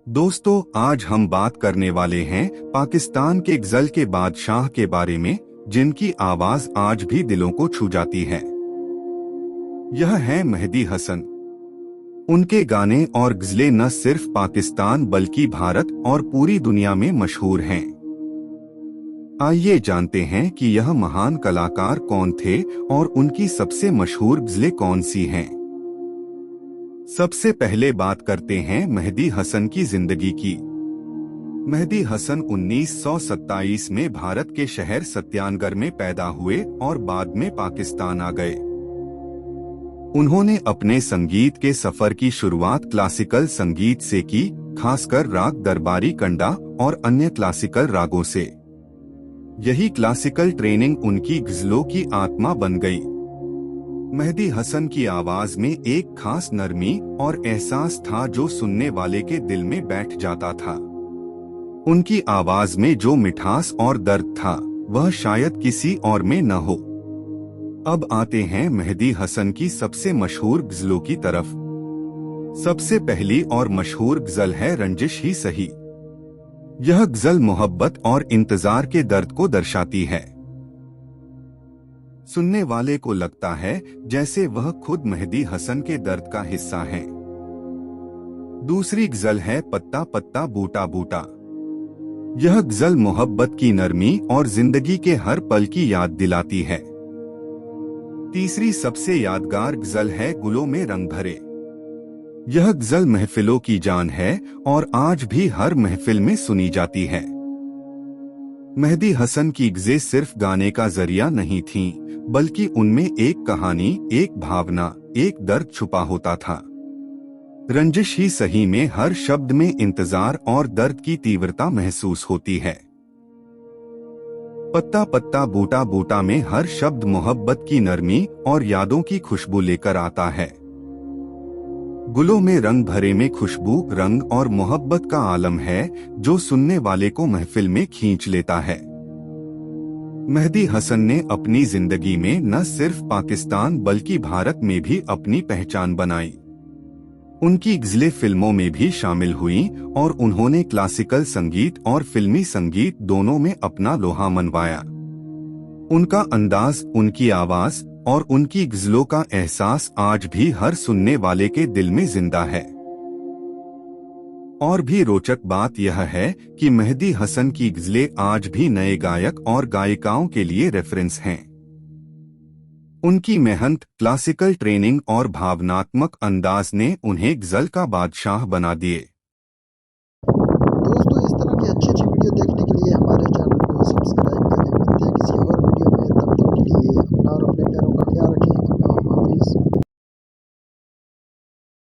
दोस्तों, आज हम बात करने वाले हैं पाकिस्तान के गजल के बादशाह के बारे में, जिनकी आवाज आज भी दिलों को छू जाती है। यह है मेहदी हसन। उनके गाने और गजलें न सिर्फ पाकिस्तान बल्कि भारत और पूरी दुनिया में मशहूर हैं। आइए जानते हैं कि यह महान कलाकार कौन थे और उनकी सबसे मशहूर गजलें कौन सी हैं। सबसे पहले बात करते हैं मेहदी हसन की जिंदगी की। मेहदी हसन 1927 में भारत के शहर सत्यानगढ़ में पैदा हुए और बाद में पाकिस्तान आ गए। उन्होंने अपने संगीत के सफर की शुरुआत क्लासिकल संगीत से की, खासकर राग दरबारी कंडा और अन्य क्लासिकल रागों से। यही क्लासिकल ट्रेनिंग उनकी गजलों की आत्मा बन गई। मेहदी हसन की आवाज में एक खास नरमी और एहसास था जो सुनने वाले के दिल में बैठ जाता था। उनकी आवाज में जो मिठास और दर्द था, वह शायद किसी और में न हो। अब आते हैं मेहदी हसन की सबसे मशहूर गजलों की तरफ। सबसे पहली और मशहूर गजल है रंजिश ही सही। यह गजल मोहब्बत और इंतजार के दर्द को दर्शाती है। सुनने वाले को लगता है जैसे वह खुद मेहदी हसन के दर्द का हिस्सा है। दूसरी गजल है पत्ता पत्ता बूटा बूटा। यह गजल मोहब्बत की नरमी और जिंदगी के हर पल की याद दिलाती है। तीसरी सबसे यादगार गजल है गुलों में रंग भरे। यह गजल महफिलों की जान है और आज भी हर महफिल में सुनी जाती है। मेहदी हसन की गज़लें सिर्फ गाने का जरिया नहीं थीं, बल्कि उनमें एक कहानी, एक भावना, एक दर्द छुपा होता था। रंजिश ही सही में हर शब्द में इंतजार और दर्द की तीव्रता महसूस होती है। पत्ता पत्ता बूटा बूटा में हर शब्द मोहब्बत की नरमी और यादों की खुशबू लेकर आता है। गुलों में रंग भरे में खुशबू, रंग और मोहब्बत का आलम है जो सुनने वाले को महफिल में खींच लेता है। मेहदी हसन ने अपनी जिंदगी में न सिर्फ पाकिस्तान बल्कि भारत में भी अपनी पहचान बनाई। उनकी गजलें फिल्मों में भी शामिल हुईं और उन्होंने क्लासिकल संगीत और फिल्मी संगीत दोनों में अपना लोहा मनवाया। उनका अंदाज, उनकी आवाज और उनकी गजलों का एहसास आज भी हर सुनने वाले के दिल में जिंदा है। और भी रोचक बात यह है कि मेहदी हसन की गजलें आज भी नए गायक और गायिकाओं के लिए रेफरेंस हैं। उनकी मेहनत, क्लासिकल ट्रेनिंग और भावनात्मक अंदाज ने उन्हें गजल का बादशाह बना दिए।